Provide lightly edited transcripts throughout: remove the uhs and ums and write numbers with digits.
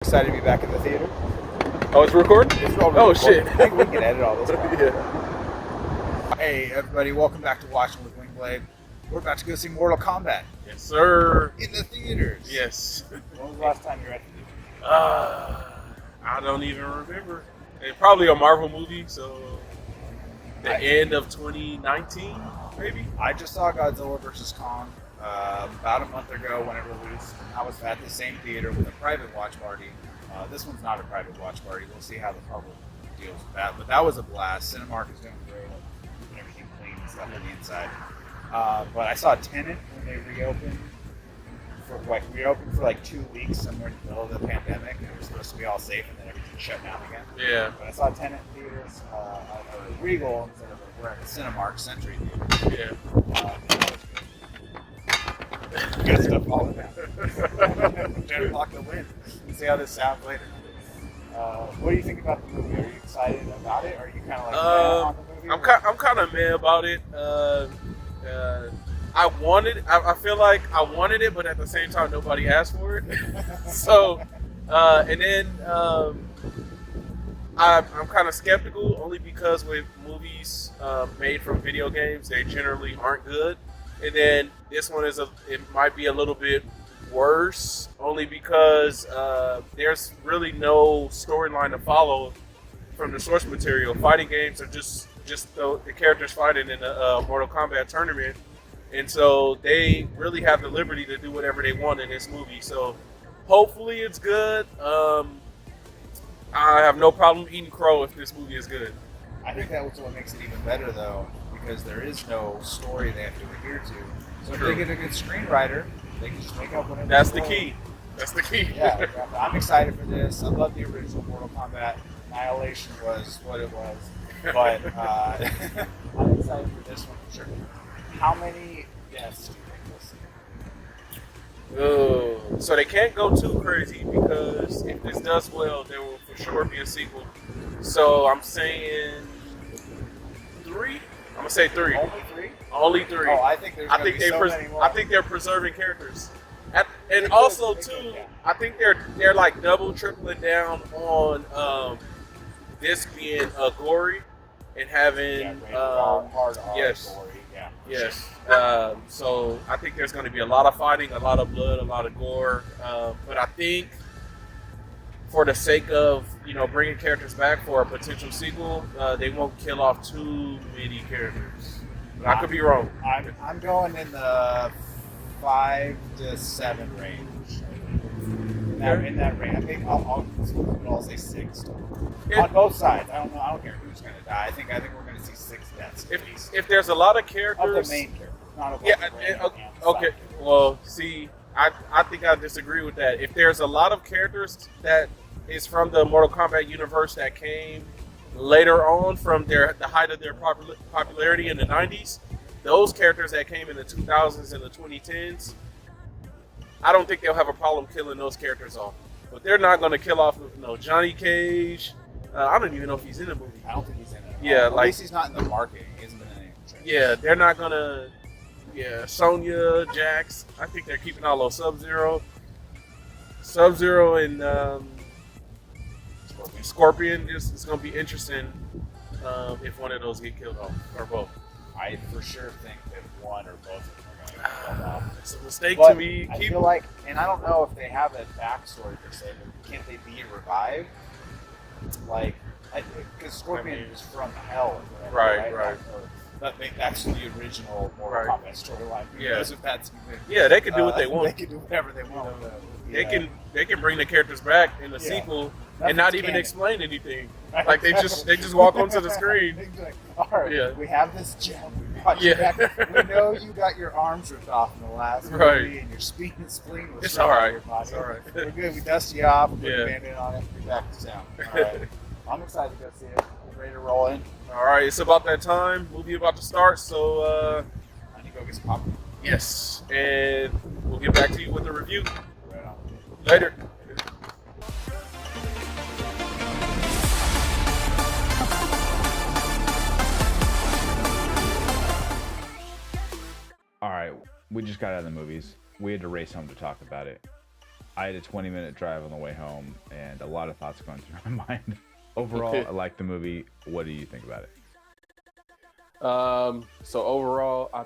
Excited to be back in the theater. Oh, it's recording? It's already Oh, recorded. shit. I think we can edit all this out. Yeah. Hey, everybody, welcome back to Watching with Wingblade. We're about to go see Mortal Kombat Yes, sir. in the theaters. Yes. When was the last time you were at the theater? I don't even remember. It's probably a Marvel movie, so the end of 2019, maybe? I just saw Godzilla vs. Kong about a month ago when it released. I was at the same theater with a private watch party. This one's not a private watch party. We'll see how the public deals with that. But that was a blast. Cinemark is doing great. Keeping everything clean and stuff on the inside. But I saw Tenet when they reopened. Reopened for like 2 weeks somewhere in the middle of the pandemic, and it was supposed to be all safe, and then everything shut down again. Yeah. But I saw Tenet in theaters at Regal instead of we're at the Cinemark Century Theater. Yeah. Good stuff all around. 10 o'clock to win. We'll see how this sounds later. What do you think about the movie? Are you excited about it? Or are you kind of like meh on the movie? I'm kind of mad about it. I feel like I wanted it, but at the same time, nobody asked for it. So, and then I'm kind of skeptical only because with movies made from video games, they generally aren't good. And then this one it might be a little bit worse only because there's really no storyline to follow from the source material. Fighting games are just the characters fighting in a Mortal Kombat tournament. And so they really have the liberty to do whatever they want in this movie. So hopefully it's good. I have no problem eating crow if this movie is good. I think that was what makes it even better, though, because there is no story they have to adhere to. So if they get a good screenwriter, they can just make up whatever. That's the key. That's the key. Yeah, I'm excited for this. I love the original Mortal Kombat. Annihilation was what it was. But I'm excited for this one for sure. How many deaths do you think we'll see? So they can't go too crazy because if this does well, there will for sure be a sequel. So I'm saying 3. I'm gonna say 3. Only 3? Only 3. Oh, I think there's gonna be so many more. I think they're preserving characters, and also too, I think they're like double, tripling down on this being gory and having hard, yes. gory. Yeah. Yes. So I think there's going to be a lot of fighting, a lot of blood, a lot of gore. But I think for the sake of bringing characters back for a potential sequel, they won't kill off too many characters. But I could be wrong. I'm going in the 5 to 7 range. In that range, I think I'll say 6 on both sides. I don't care who's going to die. I think we're going to see 6 deaths at least. If there's a lot of characters, of the main character, not of okay. Well, see, I think I disagree with that. If there's a lot of characters that is from the Mortal Kombat universe that came later on from the height of their popularity in the 90s, those characters that came in the 2000s and the 2010s, I don't think they'll have a problem killing those characters off. But they're not going to kill off Johnny Cage. I don't even know if he's in the movie. I don't think he's in it. Yeah, at least he's not in the marketing. He isn't in anything. Yeah, they're not going to. Yeah, Sonya, Jax. I think they're keeping all those Sub-Zero and Scorpion. It's going to be interesting if one of those get killed off or both. I for sure think that one or both of them are going to get killed off. It's a mistake but to me. I feel like, and I don't know if they have a backstory per se, but can't they be revived? Like, because Scorpion is from hell. Or whatever, Right. That's the original Mortal Kombat storyline. Yeah. If that's they can do what they want. They can do whatever they want. They can bring the characters back in the sequel and not even explain anything. Like they just walk onto the screen. Like, all right, we have this gem. We brought you back. We know you got your arms ripped off in the last movie, and your spleen was It's ripped all out right. of your body. It's all right. We're good. We dust you off. Put a band-aid on it. We're back to town. All right. I'm excited to go see it. We're ready to roll in. All right, it's about that time. Movie about to start, so I need to go get some popcorn. yes, and we'll get back to you with a review Right on. later. All right, we just got out of the movies. We had to race home to talk about it. I had a 20-minute drive on the way home, and a lot of thoughts going through my mind. Overall, I like the movie. What do you think about it? So overall, I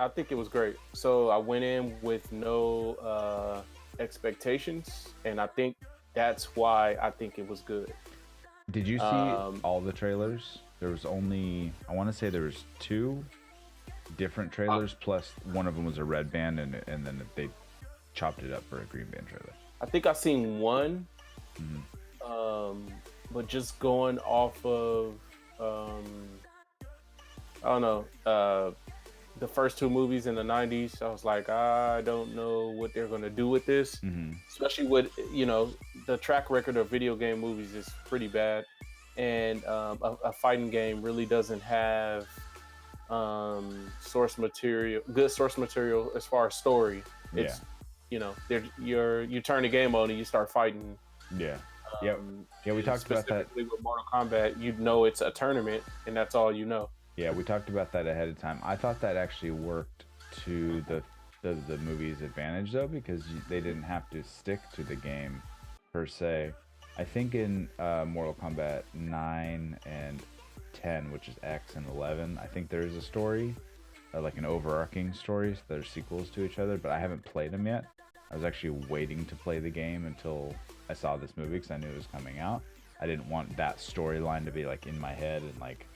think it was great. So I went in with no expectations, and I think that's why I think it was good. Did you see all the trailers? There was only, I want to say there was 2 different trailers, plus one of them was a red band, and then they chopped it up for a green band trailer. I think I seen one, but just going off of, I don't know, the first 2 movies in the 90s, I was like, I don't know what they're going to do with this, especially with, the track record of video game movies is pretty bad. And a fighting game really doesn't have good source material as far as story. It's, you turn the game on and you start fighting. Yeah. We talked about that. Specifically with Mortal Kombat, it's a tournament and that's all you know. Yeah, we talked about that ahead of time. I thought that actually worked to the movie's advantage, though, because they didn't have to stick to the game per se. I think in Mortal Kombat 9 and 10, which is X and 11, I think there is a story, like an overarching story. So they're sequels to each other, but I haven't played them yet. I was actually waiting to play the game until I saw this movie because I knew it was coming out. I didn't want that storyline to be like in my head and like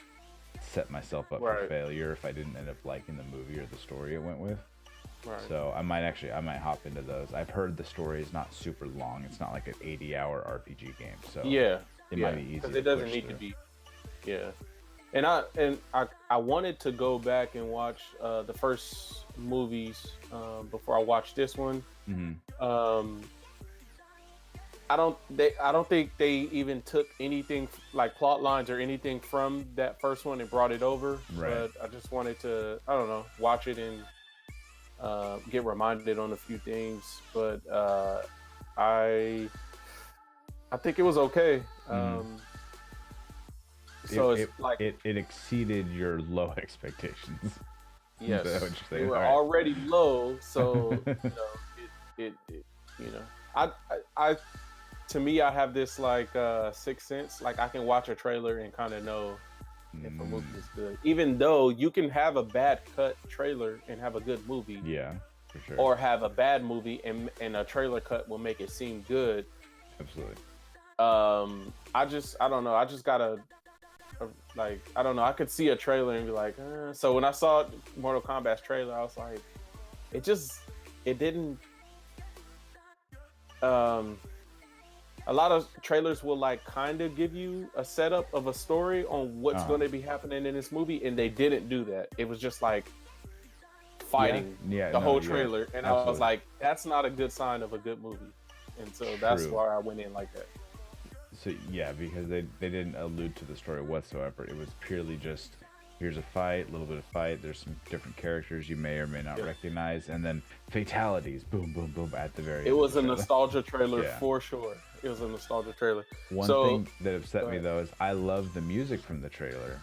set myself up for failure if I didn't end up liking the movie or the story it went with. Right. So I might hop into those. I've heard the story is not super long. It's not like an 80-hour RPG game. So it might be easy. Because it doesn't need to be. Yeah. And I wanted to go back and watch the first movies before I watched this one. I don't think they even took anything like plot lines or anything from that first one and brought it over. Right. But I just wanted to, I don't know, watch it and get reminded on a few things. But I think it was okay. So it's like it exceeded your low expectations. Yes, they were already low. So I to me, I have this like sixth sense. Like I can watch a trailer and kind of know if a movie is good, even though you can have a bad cut trailer and have a good movie. Yeah, for sure. Or have a bad movie and a trailer cut will make it seem good. Absolutely. I don't know. I just gotta I don't know. I could see a trailer and be like, So when I saw Mortal Kombat's trailer, I was like, it didn't. A lot of trailers will like kind of give you a setup of a story on what's going to be happening in this movie, and they didn't do that. It was just like fighting whole trailer, and absolutely. I was like, that's not a good sign of a good movie, and so that's why I went in like that. So yeah, because they didn't allude to the story whatsoever. It was purely just here's a fight, a little bit of fight. There's some different characters you may or may not recognize, and then fatalities, boom, boom, boom, at the very end. It was a nostalgia trailer for sure. It was a nostalgia trailer. One thing that upset me though is I love the music from the trailer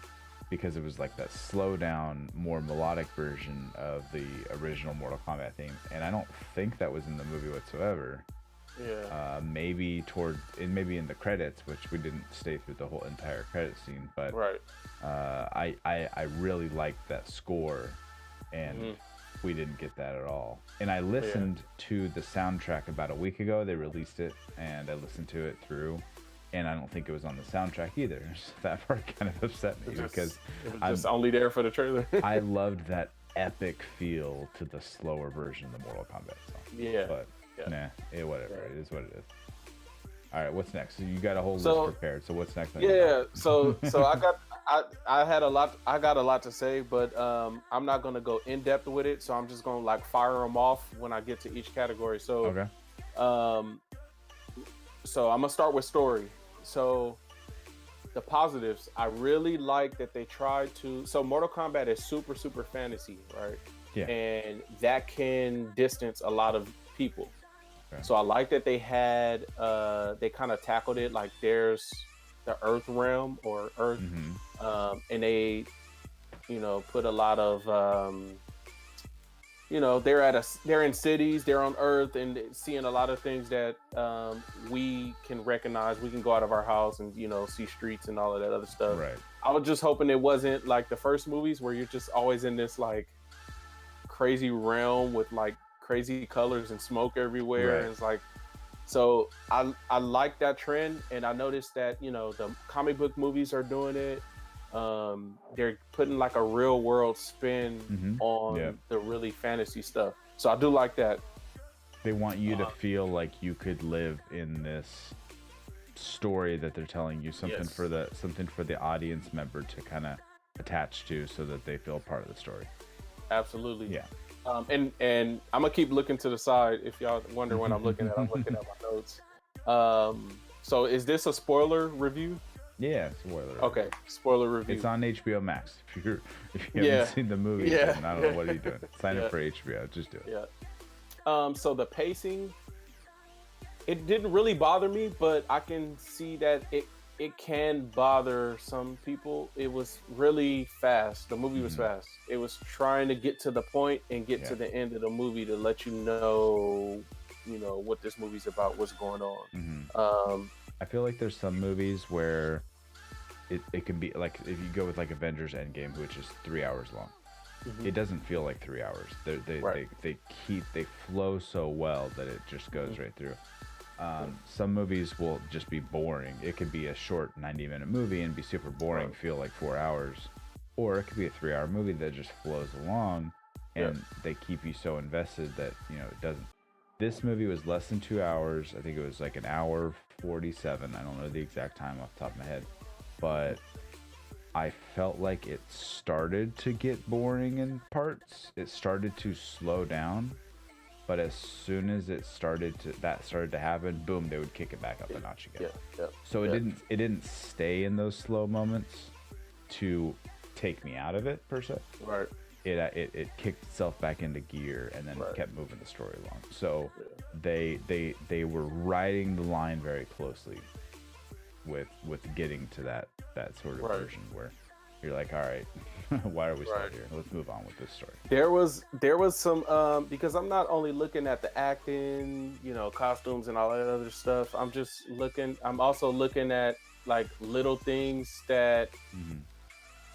because it was like that slow down, more melodic version of the original Mortal Kombat theme, and I don't think that was in the movie whatsoever. Yeah. Maybe in the credits, which we didn't stay through the whole entire credit scene, but I really liked that score, and we didn't get that at all. And I listened to the soundtrack about a week ago. They released it, and I listened to it through, and I don't think it was on the soundtrack either. So that part kind of upset me because it was just only there for the trailer. I loved that epic feel to the slower version of the Mortal Kombat song. Yeah. But whatever. It is what it is. All right, what's next? So you got a whole list prepared. So what's next? So I got a lot to say, but I'm not gonna go in depth with it. So I'm just gonna like fire them off when I get to each category. So so I'm gonna start with story. So the positives, I really like that they tried to. So Mortal Kombat is super fantasy, right? Yeah. And that can distance a lot of people. Okay. So I like that they had they kind of tackled it like there's the Earth realm or Earth, and they put a lot of they're in cities, they're on Earth, and seeing a lot of things that we can recognize. We can go out of our house and see streets and all of that other stuff. Right. I was just hoping it wasn't like the first movies where you're just always in this like crazy realm with like crazy colors and smoke everywhere. Right. And it's like, so I like that trend, and I noticed that the comic book movies are doing it. They're putting like a real world spin on the really fantasy stuff. So I do like that. They want you to feel like you could live in this story that they're telling you, something for the audience member to kind of attach to, so that they feel part of the story. Absolutely. Yeah. And I'm gonna keep looking to the side. If y'all wonder when I'm looking at my notes. So is this a spoiler review? Yeah, spoiler. Okay, spoiler review. It's on HBO Max. If you haven't seen the movie, then I don't know what are you doing. Sign up for HBO. Just do it. Yeah. So the pacing, it didn't really bother me, but I can see that it can bother some people. It was really fast. The movie was fast. It was trying to get to the point and get to the end of the movie to let you know what this movie's about, what's going on. I feel like there's some movies where it can be like, if you go with like Avengers Endgame, which is 3 hours long, it doesn't feel like 3 hours. They flow so well that it just goes right through. Some movies will just be boring. It could be a short 90-minute movie and be super boring, feel like 4 hours, or it could be a 3-hour movie that just flows along, and they keep you so invested that it doesn't. This movie was less than 2 hours. I think it was like an hour 47. I don't know the exact time off the top of my head, but I felt like it started to get boring in parts. It started to slow down, but as soon as that started to happen, boom, they would kick it back up a notch again. So it didn't stay in those slow moments to take me out of it per se. Right. It kicked itself back into gear and then kept moving the story along. So they were riding the line very closely with getting to that sort of version where you're like, all right, why are we still here? Let's move on with this story. There was some because I'm not only looking at the acting, costumes and all that other stuff. I'm also looking at like little things that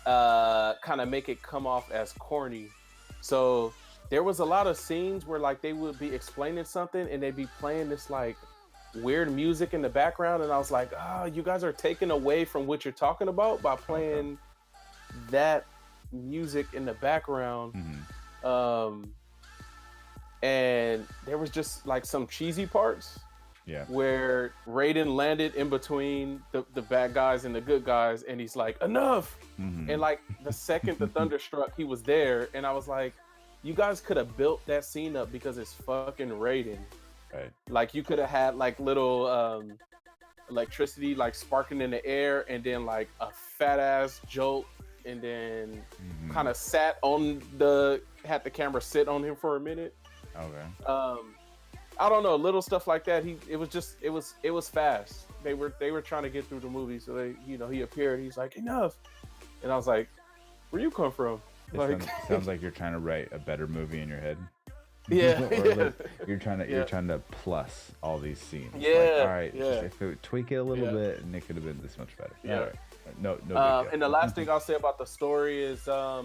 kind of make it come off as corny. So there was a lot of scenes where like they would be explaining something and they'd be playing this like weird music in the background, and I was like, you guys are taking away from what you're talking about by playing that music in the background. And there was just like some cheesy parts where Raiden landed in between the bad guys and the good guys, and he's like, enough. And like the second the thunder struck, he was there, and I was like, you guys could have built that scene up because it's fucking Raiden. Right. Like you could have had like little electricity like sparking in the air, and then like a fat ass jolt, and then kind of had the camera sit on him for a minute. Okay. I don't know, little stuff like that. It was fast. They were trying to get through the movie, so he appeared. He's like, enough, and I was like, where you come from? Like, sounds like you're trying to write a better movie in your head. Yeah. Like you're trying to plus all these scenes. Yeah. Like, all right. If it would tweak it a little bit, and it could have been this much better. Yeah. All right. No big deal. And the last thing I'll say about the story is, I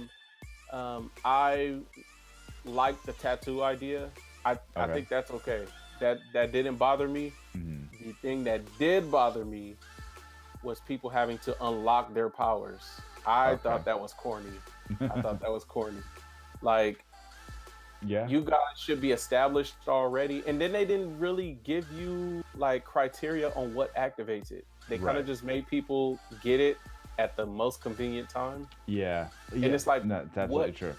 like the tattoo idea. I think that's okay. That didn't bother me. The thing that did bother me was people having to unlock their powers. I thought that was corny. Like, you guys should be established already. And then they didn't really give you like criteria on what activates it. They kind of just made people get it at the most convenient time. Yeah. And it's like, no, that's absolutely true.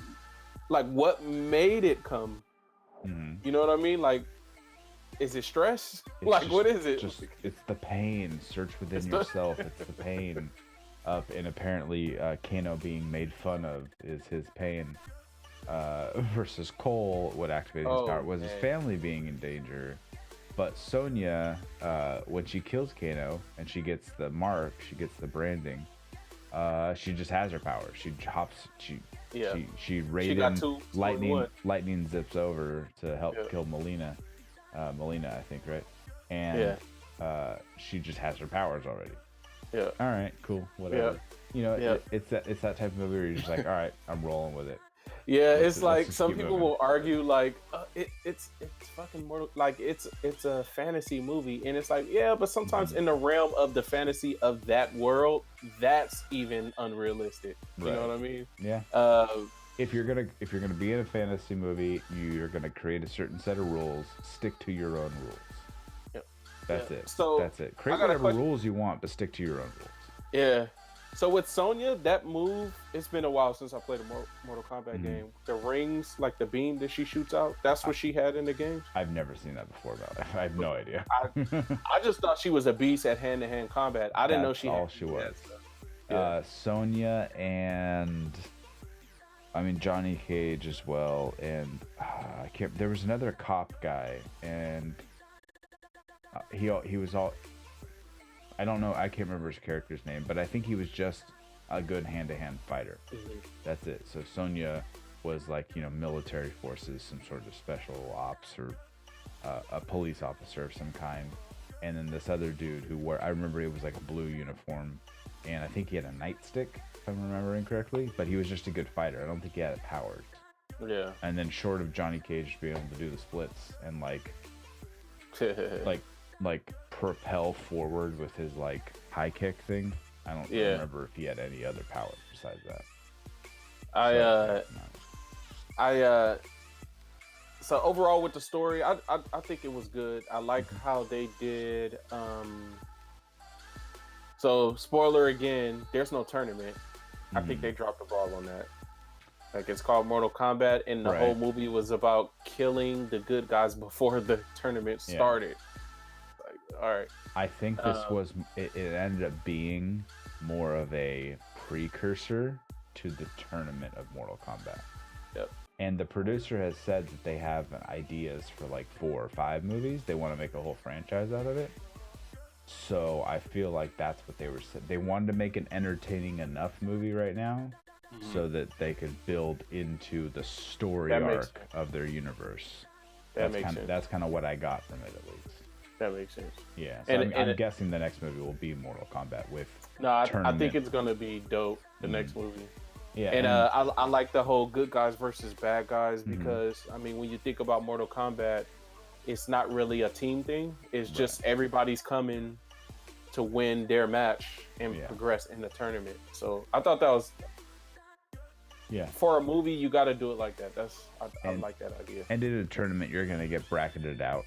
Like, what made it come? You know what I mean? Like, is it stress? What is it? It's the pain. Search within yourself. It's the pain of, and apparently Kano being made fun of is his pain. Versus Cole, what activated his power was his family being in danger. But Sonya, when she kills Kano and she gets the mark, she gets the branding, she just has her power. She Yeah. She raided got two in one. lightning zips over to help Yeah. kill Melina. Melina, I think, right? Yeah. And she just has her powers already. Yeah. All right, cool, whatever. Yeah. You know, Yeah. it's that type of movie where you're just like, all right, I'm rolling with it. Yeah, Let's it's like just some keep people moving. will argue like it's fucking Mortal, like it's a fantasy movie, and it's like, yeah, but sometimes in the realm of the fantasy of that world, that's even unrealistic. You Right. know what I mean? Yeah. If you're gonna be in a fantasy movie, you're gonna create a certain set of rules. Stick to your own rules. Yep. That's Yeah. it. So That's it. Create I got a whatever question. rules you want, but stick to your own rules. Yeah. So with Sonya, that move, it's been a while since I played a Mortal Kombat game. The rings, like the beam that she shoots out, that's what she had in the game. I've never seen that before, though. I have no idea. I just thought she was a beast at hand-to-hand combat. I didn't know That's she all had she was. Yeah. Sonya and I mean Johnny Cage as well, and I can't. There was another cop guy, and he was all. I don't know. I can't remember his character's name, but I think he was just a good hand-to-hand fighter. That's it. So Sonya was like, you know, military forces, some sort of special ops, or a police officer of some kind. And then this other dude who wore, I remember it was like a blue uniform, and I think he had a nightstick, if I'm remembering correctly, but he was just a good fighter. I don't think he had it powered. Yeah. And then short of Johnny Cage being able to do the splits and like propel forward with his like high kick thing, I don't remember if he had any other power besides that. So overall with the story, I think it was good. I like how they did. So spoiler again, there's no tournament. I think they dropped the ball on that. Like, it's called Mortal Kombat, and the whole movie was about killing the good guys before the tournament started. Like, all right. I think this was it ended up being more of a precursor to the tournament of Mortal Kombat. Yep. And the producer has said that they have ideas for like 4 or 5 movies. They want to make a whole franchise out of it. So I feel like that's what they were saying. They wanted to make an entertaining enough movie right now so that they could build into the story arc of their universe. That's kind of what I got from it, at least. That makes sense. Yeah. So I'm guessing the next movie will be Mortal Kombat with I think it's going to be dope, the next movie. Yeah, and I like the whole good guys versus bad guys because, I mean, when you think about Mortal Kombat, it's not really a team thing. It's just everybody's coming to win their match and progress in the tournament. So I thought that was... Yeah. For a movie, you got to do it like that. I like that idea. And in a tournament, you're going to get bracketed out,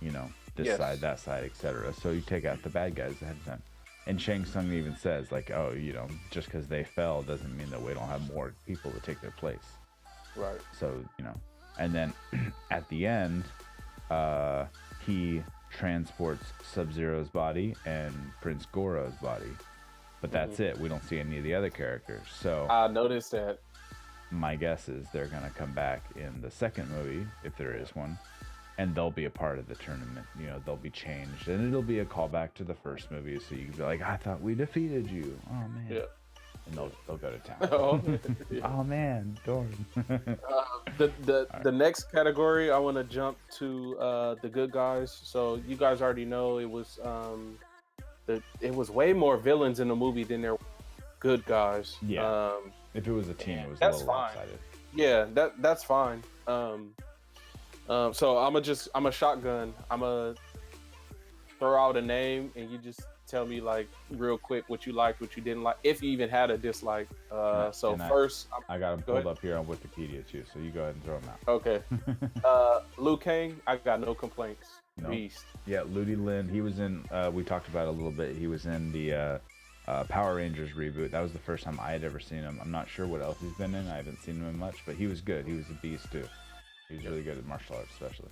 you know, this side, that side, etc. So you take out the bad guys ahead of time. And Shang Tsung even says, like, oh, you know, just because they fell doesn't mean that we don't have more people to take their place. Right. So, you know, and then at the end, he transports Sub-Zero's body and Prince Goro's body. But that's it. We don't see any of the other characters. So I noticed that. My guess is they're going to come back in the second movie, if there is one, and they'll be a part of the tournament. You know, they'll be changed, and it'll be a callback to the first movie, so you can be like, I thought we defeated you. Oh, man. Yeah. And they'll go to town. Oh, man, Dorn. The next category, I want to jump to the good guys. So you guys already know it was way more villains in the movie than there were good guys. Yeah. If it was a team, it was that's a little fine. lopsided. Yeah, that's fine. So I'm a shotgun. I'm a throw out a name, and you just tell me like real quick what you liked, what you didn't like, if you even had a dislike. First, I got them pulled up here on Wikipedia too, so you go ahead and throw them out. Okay. Liu Kang, I got no complaints. No. Beast. Yeah, Ludi Lin. He was in. We talked about it a little bit. He was in the Power Rangers reboot. That was the first time I had ever seen him. I'm not sure what else he's been in. I haven't seen him in much, but he was good. He was a beast too. He was really good at martial arts, especially.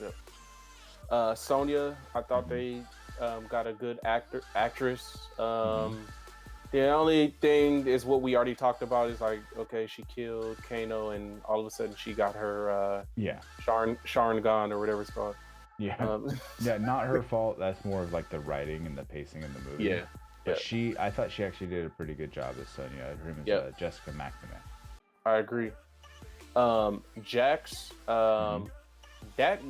Yep. Sonya, I thought they got a good actress. The only thing is what we already talked about is like, okay, she killed Kano, and all of a sudden she got her Sharingan or whatever it's called. Yeah. Yeah, not her fault. That's more of like the writing and the pacing in the movie. Yeah. But I thought she actually did a pretty good job as Sonya. Her name is Jessica McNamara. I agree. Jax, that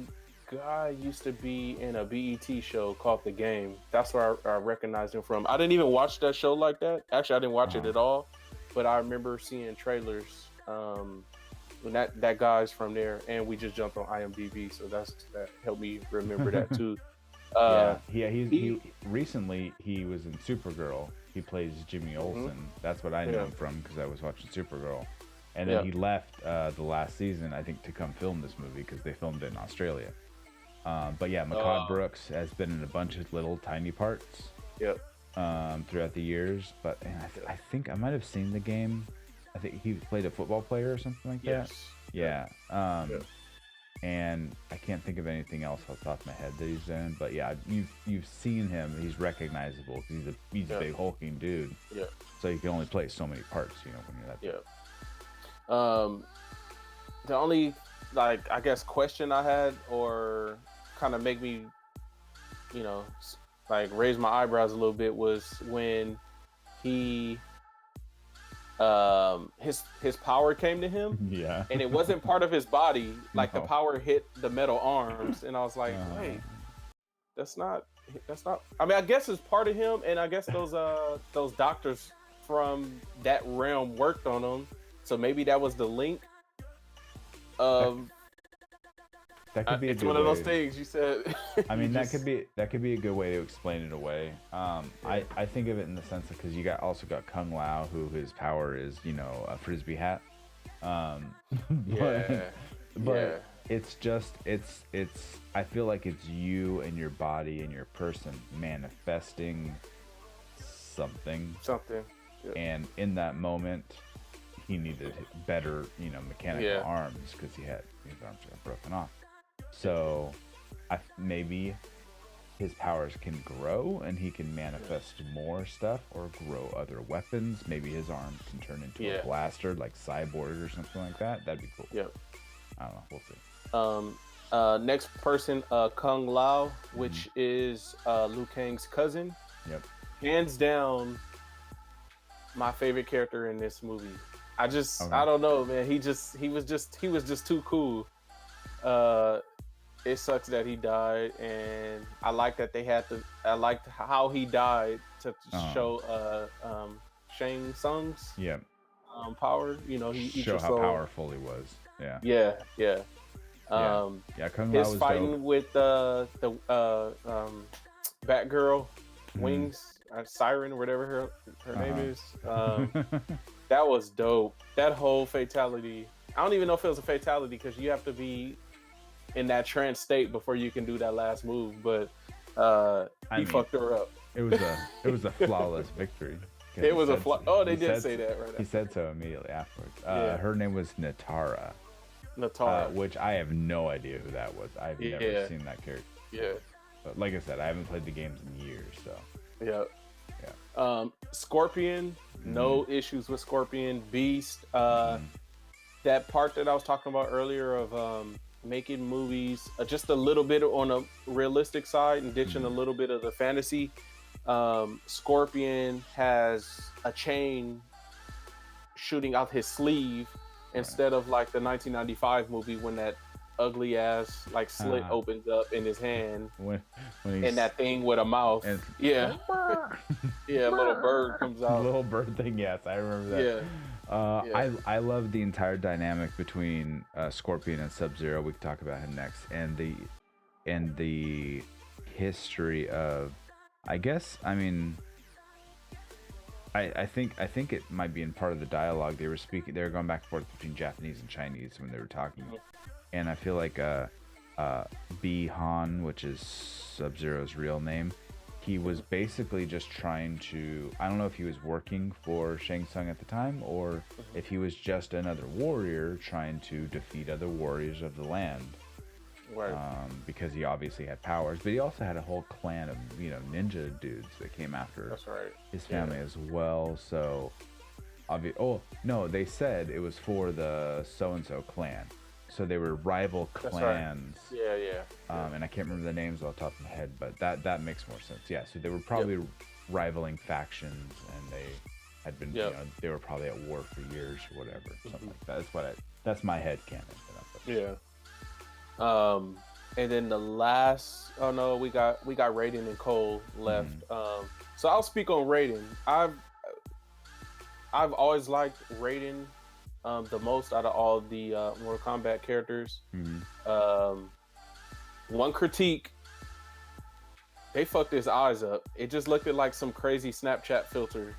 guy used to be in a BET show called The Game. That's where I recognized him from. I didn't even watch that show like that. Actually, I didn't watch it at all, but I remember seeing trailers. When that guy's from there, and we just jumped on IMDb, so that helped me remember that too. He recently he was in Supergirl. He plays Jimmy Olsen. That's what I know him from because I was watching Supergirl. And then he left the last season, I think, to come film this movie because they filmed it in Australia. But yeah, Mehcad Brooks has been in a bunch of little tiny parts throughout the years. But I think I might have seen The Game. I think he played a football player or something like that. Yeah. And I can't think of anything else off the top of my head that he's in. But yeah, you've seen him. He's recognizable because he's a big hulking dude. Yeah. So you can only play so many parts, when you're that big. The only I guess question I had or kind of make me raise my eyebrows a little bit was when he his power came to him, and it wasn't part of his body. The power hit the metal arms, and I was like, wait, that's not. I mean, I guess it's part of him, and I guess those doctors from that realm worked on him, so maybe that was the link. That could be it's one of those things you said. I mean, that could be a good way to explain it away. I think of it in the sense of because you also got Kung Lao, who his power is a frisbee hat. But it's just I feel like it's you and your body and your person manifesting something. And in that moment, he needed better mechanical arms because his arms got broken off. So maybe his powers can grow and he can manifest more stuff or grow other weapons. Maybe his arms can turn into a blaster like Cyborg or something like that. That'd be cool. I don't know. We'll see. Next person, Kung Lao, which is Liu Kang's cousin. Hands down, my favorite character in this movie. I don't know, man. He was just too cool. It sucks that he died, and I like that I liked how he died to show Shang Tsung's power. He show how powerful he was. Kung Lao his was fighting dope. with the Batgirl Wings, Siren, or whatever her name is. That was dope. That whole fatality. I don't even know if it was a fatality because you have to be in that trance state before you can do that last move. But he fucked her up. It was a flawless victory. It was Oh, they did say that right. He said so immediately afterwards. Her name was Natara, which I have no idea who that was. I've never seen that character. But like I said, I haven't played the games in years, so. Scorpion, no issues with Scorpion. Beast, that part that I was talking about earlier of making movies just a little bit on a realistic side and ditching a little bit of the fantasy. Scorpion has a chain shooting out his sleeve instead of like the 1995 movie when that ugly ass slit opens up in his hand when and that thing with a mouth a little bird comes out. Little bird thing, yes, I remember that. I love the entire dynamic between Scorpion and Sub-Zero. We can talk about him next, and the history of, I guess, I mean, I think it might be in part of the dialogue they were going back and forth between Japanese and Chinese when they were talking. And I feel like B Han, which is Sub-Zero's real name, he was basically just trying to, I don't know if he was working for Shang Tsung at the time or if he was just another warrior trying to defeat other warriors of the land. Right. Because he obviously had powers, but he also had a whole clan of ninja dudes that came after his family as well. So, they said it was for the so-and-so clan. So they were rival clans. And I can't remember the names off the top of my head, but that makes more sense. Yeah, so they were probably rivaling factions, and had been, Yep. they were probably at war for years or whatever, something like that. That's my head canon. Yeah. And then the last, oh no, we got Raiden and Cole left. So I'll speak on Raiden. I've always liked Raiden the most out of all the Mortal Kombat characters. One critique, they fucked his eyes up. It just looked like some crazy Snapchat filter,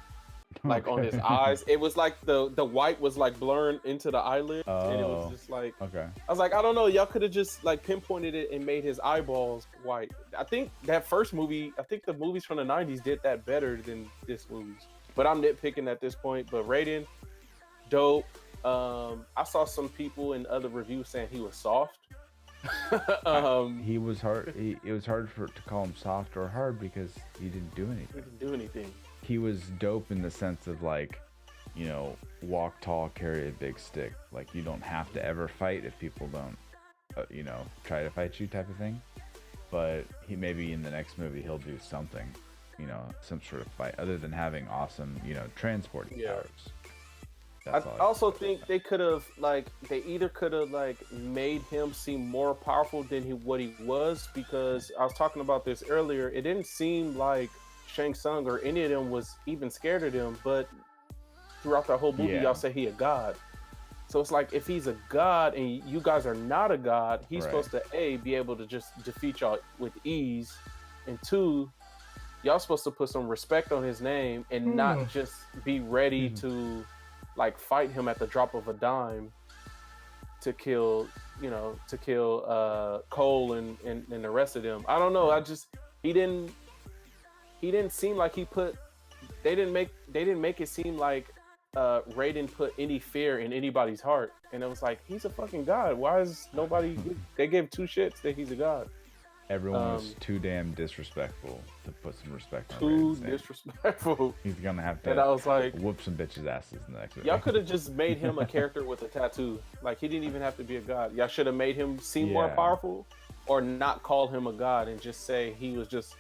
like on his eyes. It was like the white was like blurring into the eyelid, and it was just like, okay. I was like, I don't know, y'all could have just like pinpointed it and made his eyeballs white. I think that first movie, I think the movies from the 90s did that better than this movies. But I'm nitpicking at this point. But Raiden, dope. I saw some people in other reviews saying he was soft. He was hard. It was hard to call him soft or hard because he didn't do anything. He didn't do anything. He was dope in the sense of like, walk tall, carry a big stick. Like you don't have to ever fight if people don't, try to fight you type of thing. But he maybe in the next movie he'll do something, some sort of fight other than having awesome, transporting powers. I also think they could have they either could have made him seem more powerful than what he was, because I was talking about this earlier. It didn't seem like Shang Tsung or any of them was even scared of them, but throughout the whole movie, y'all say he a god. So it's like if he's a god and you guys are not a god, he's supposed to be able to just defeat y'all with ease, and two, y'all supposed to put some respect on his name and not just be ready to fight him at the drop of a dime to kill Cole and the rest of them. I don't know. He didn't seem like they didn't make it seem like Raiden put any fear in anybody's heart. And it was like, he's a fucking god. Why is nobody, they gave two shits that he's a god. Everyone was too damn disrespectful to put some respect on Too Raiden's disrespectful. name. He's gonna have to and I was like, whoop some bitches' asses in the next movie. Y'all could have just made him a character with a tattoo. Like, he didn't even have to be a god. Y'all should have made him seem more powerful, or not call him a god and just say he was just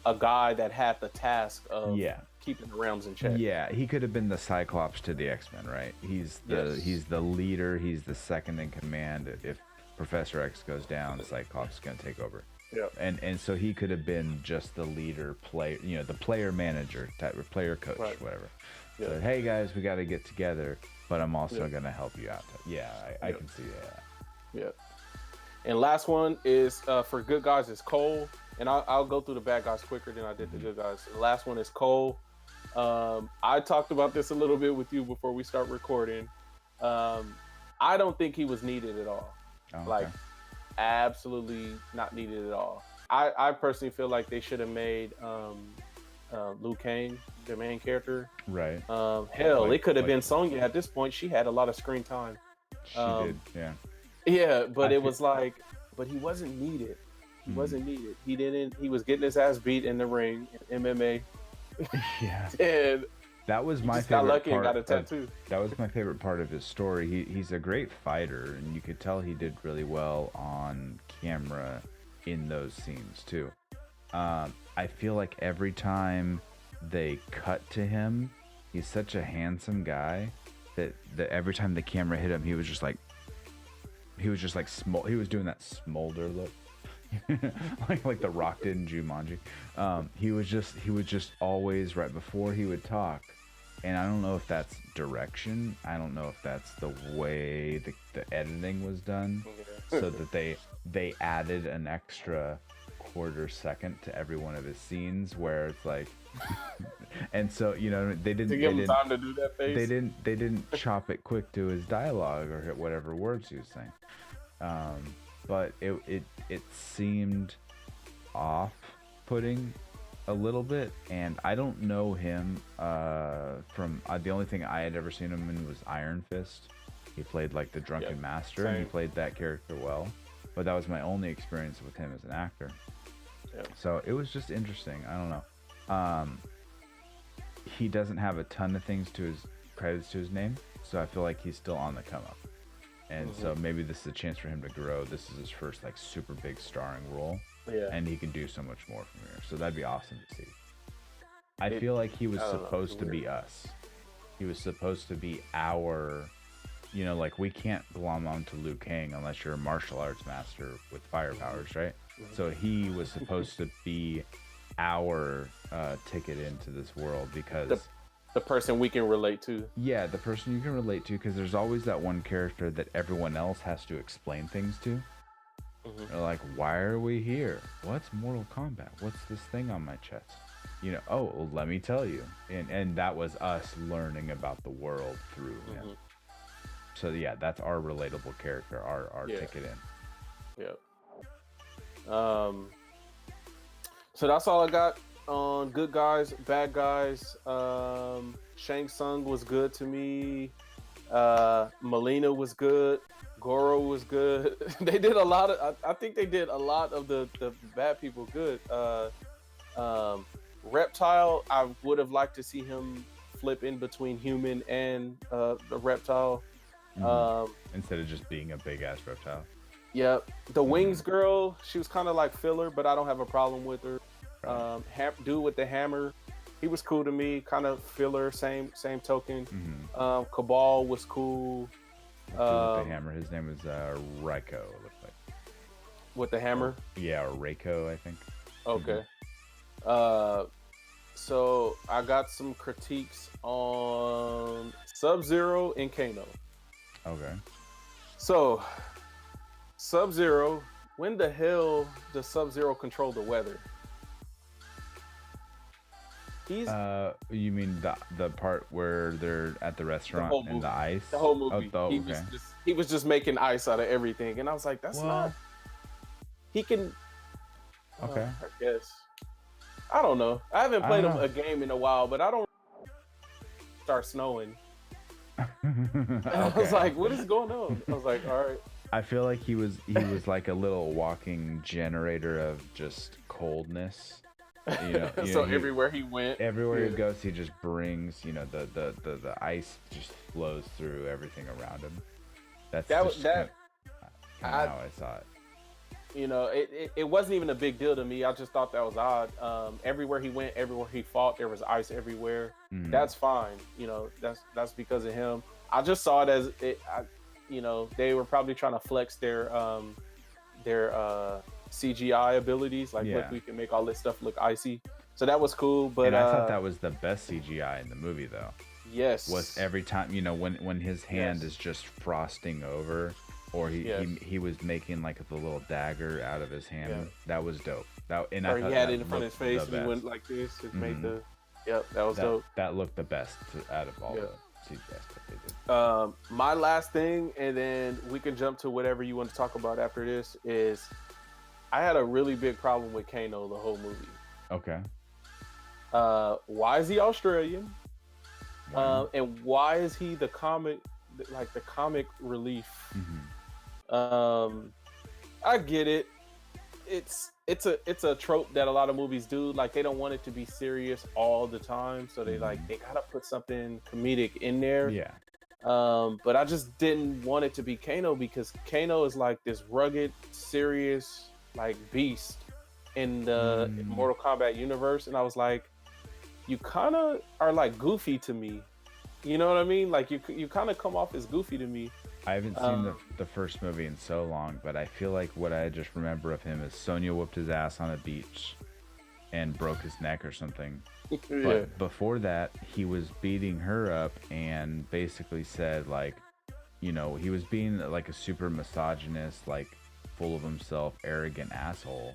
a guy that had the task of keeping the realms in check. Yeah, he could have been the Cyclops to the X-Men, right? He's the leader. He's the second in command. If Professor X goes down, Cyclops is gonna take over. Yeah, and so he could have been just the leader, the player manager type, or player coach, whatever. Yeah. So hey guys, we got to get together, but I'm also gonna help you out. Yeah, I can see that. Yeah. And last one is for good guys is Cole, and I'll go through the bad guys quicker than I did the good guys. The last one is Cole. I talked about this a little bit with you before we start recording. I don't think he was needed at all. Oh, okay. Absolutely not needed at all. I personally feel like they should have made Liu Kang the main character. Right. Hell, it could have been Sonya at this point. She had a lot of screen time. She did, yeah. Yeah, but but he wasn't needed. He wasn't needed. He was getting his ass beat in the ring, in MMA. Yeah. And that was my favorite got lucky part. And got a tattoo. That was my favorite part of his story. He's a great fighter, and you could tell he did really well on camera in those scenes too. I feel like every time they cut to him, he's such a handsome guy that every time the camera hit him, he was just like he was doing that smolder look. like the Rock did in Jumanji. He was just always right before he would talk, and I don't know if that's direction. I don't know if that's the way the editing was done, so that they added an extra quarter second to every one of his scenes where it's like, and so they didn't give him time to do that face. They didn't chop it quick to his dialogue or hit whatever words he was saying. But it seemed off-putting a little bit, and I don't know him from the only thing I had ever seen him in was Iron Fist. He played like the drunken master, and he played that character well. But that was my only experience with him as an actor. Yeah. So it was just interesting. I don't know. He doesn't have a ton of credits to his name, so I feel like he's still on the come up. And so maybe this is a chance for him to grow. This is his first super big starring role, and he can do so much more from here. So that'd be awesome to see. I feel like he was supposed to be us. he was supposed to be our, you know, like we can't glom onto Liu Kang unless you're a martial arts master with fire powers, right? So he was supposed to be our ticket into this world because the person we can relate to. yeah, the person you can relate to, because there's always that one character that everyone else has to explain things to. They're like, why are we here? What's Mortal Kombat? What's this thing on my chest? You know, oh, well, let me tell you. And that was us learning about the world through him. So yeah, that's our relatable character, our ticket in. Yeah. So that's all I got on good guys, bad guys. Shang Tsung was good to me. Melina was good. Goro was good. They did a lot of. I think they did a lot of the bad people good. Reptile, I would have liked to see him flip in between human and the reptile. Instead of just being a big ass reptile. Yeah, the Wings girl, she was kind of like filler, but I don't have a problem with her. Dude with the hammer, he was cool to me. Kind of filler, same token. Cabal was cool. With the hammer, his name was Raiko. It looked like. With the hammer? Yeah, or Reiko, I think. Okay. So I got some critiques on Sub-Zero and Kano. Okay. So, Sub-Zero, when the hell does Sub-Zero control the weather? He's you mean the part where they're at the restaurant and the ice? The whole movie. Okay. He was just making ice out of everything, and I was like, that's not. He can. Okay. I guess. I don't know. I haven't played a game in a while, but I don't start snowing. I was like, what is going on? I was like, all right. I feel like he was like a little walking generator of just coldness. So everywhere he went, everywhere he goes, he just brings, the ice just flows through everything around him. That's how I saw it. It wasn't even a big deal to me. I just thought that was odd. Everywhere he went, everywhere he fought, there was ice everywhere. That's fine. That's because of him. I just saw it as they were probably trying to flex their CGI abilities. Like, look, we can make all this stuff look icy. So that was cool. But I thought that was the best CGI in the movie, though. Yes. Was every time, when his hand is just frosting over. Or he was making like the little dagger out of his hand. Yeah. That was dope. Or he had it in front of his face and he went like this and made the. Yep, that was dope. That looked the best out of all the CGI stuff they did. My last thing, and then we can jump to whatever you want to talk about after this, is I had a really big problem with Kano the whole movie. Okay. Why is he Australian? And why is he the comic relief? I get it. It's a trope that a lot of movies do. Like, they don't want it to be serious all the time, so they gotta put something comedic in there. Yeah. But I just didn't want it to be Kano, because Kano is like this rugged, serious, like, beast in the Mortal Kombat universe, and I was like, you kind of are like Goofy to me. You know what I mean? Like, you kind of come off as Goofy to me. I haven't seen the first movie in so long, but I feel like what I just remember of him is Sonya whooped his ass on a beach and broke his neck or something. But before that, he was beating her up and basically said, like, he was being like a super misogynist, like full of himself, arrogant asshole,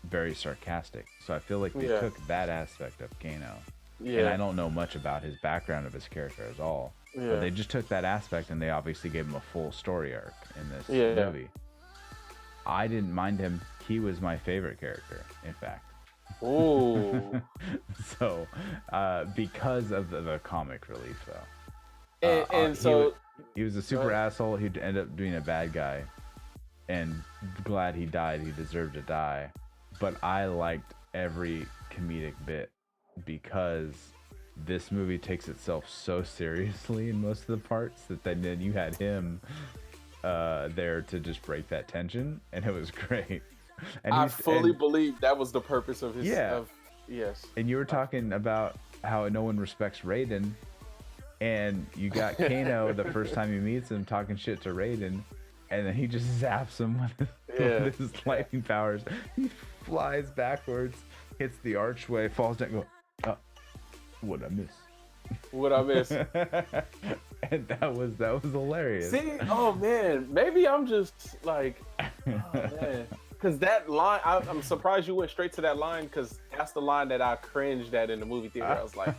very sarcastic. So I feel like they took that aspect of Kano. Yeah. And I don't know much about his background of his character at all. Yeah. But they just took that aspect and they obviously gave him a full story arc in this movie. I didn't mind him. He was my favorite character, in fact. Oh. So, because of the comic relief, though. And so he was a super asshole. He'd end up being a bad guy. And glad he died. He deserved to die. But I liked every comedic bit, because this movie takes itself so seriously in most of the parts that then you had him there to just break that tension, and it was great. And I fully believe that was the purpose of his. Yeah. Yes. And you were talking about how no one respects Raiden. And you got Kano the first time he meets him talking shit to Raiden, and then he just zaps him with his lightning powers. He flies backwards, hits the archway, falls down, go, what'd I miss? What I miss? And that was hilarious. See, oh man, maybe I'm just like, oh man, because that line, I'm surprised you went straight to that line, because that's the line that I cringed at in the movie theater. I was like,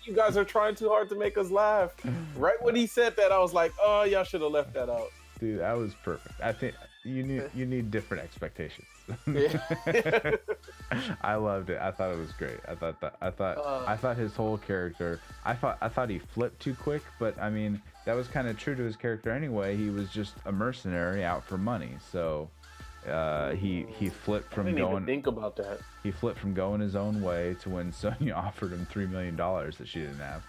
you guys are trying too hard to make us laugh. Right when he said that, I was like, oh, y'all should have left that out. Dude, that was perfect. I think you need different expectations. Yeah. I loved it. I thought it was great. I thought his whole character. I thought he flipped too quick, but I mean that was kind of true to his character anyway. He was just a mercenary out for money. So he flipped from I didn't going. even think about that. He flipped from going his own way to when Sonya offered him $3 million that she didn't have,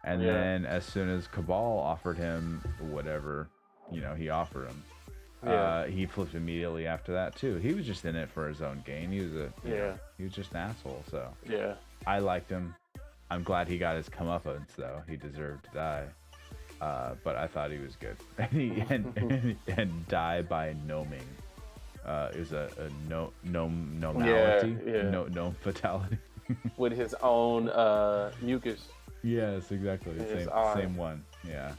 and then as soon as Cabal offered him whatever, he offered him. He flipped immediately after that too. He was just in it for his own gain. He was he was just an asshole. So I liked him. I'm glad he got his comeuppance though. He deserved to die. But I thought he was good. And die by gnoming. It was a normality, gnome fatality. With his own mucus. Yes, exactly. Same one. Yeah,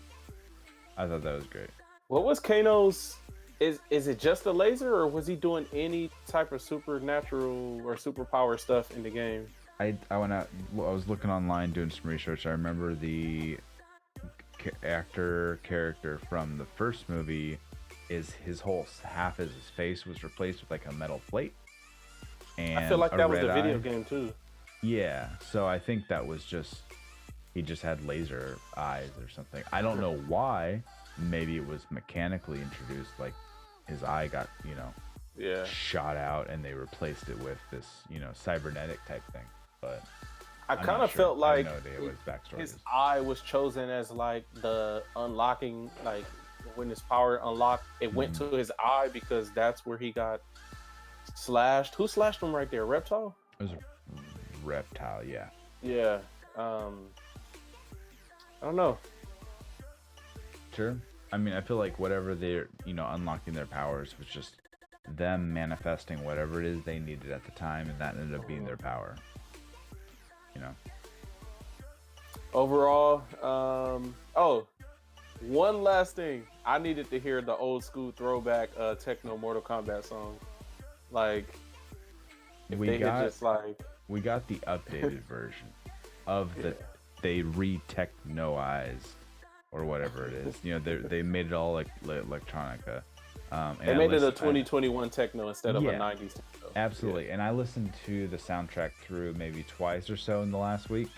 I thought that was great. What was Kano's? Is it just a laser, or was he doing any type of supernatural or superpower stuff in the game? I went out. I was looking online doing some research. I remember the character from the first movie is his whole half of his face was replaced with like a metal plate. And I feel like that was the video eye. game too. Yeah, so I think that was just he just had laser eyes or something. I don't know why. Maybe it was mechanically introduced, like his eye got shot out and they replaced it with this cybernetic type thing. But I kind of felt like his eye was chosen as like the unlocking, like when his power unlocked, it went to his eye because that's where he got slashed. Who slashed him right there? Reptile? It was a reptile, yeah. Yeah. I don't know. Sure. I mean, I feel like whatever they're, unlocking their powers was just them manifesting whatever it is they needed at the time, and that ended up being their power. Overall, one last thing. I needed to hear the old school throwback techno Mortal Kombat song. Like, if we got the updated version of they re-technoized or whatever it is. They made it all like electronica. They made it a 2021 techno instead of a 90s techno. Absolutely. Yeah. And I listened to the soundtrack through maybe twice or so in the last week.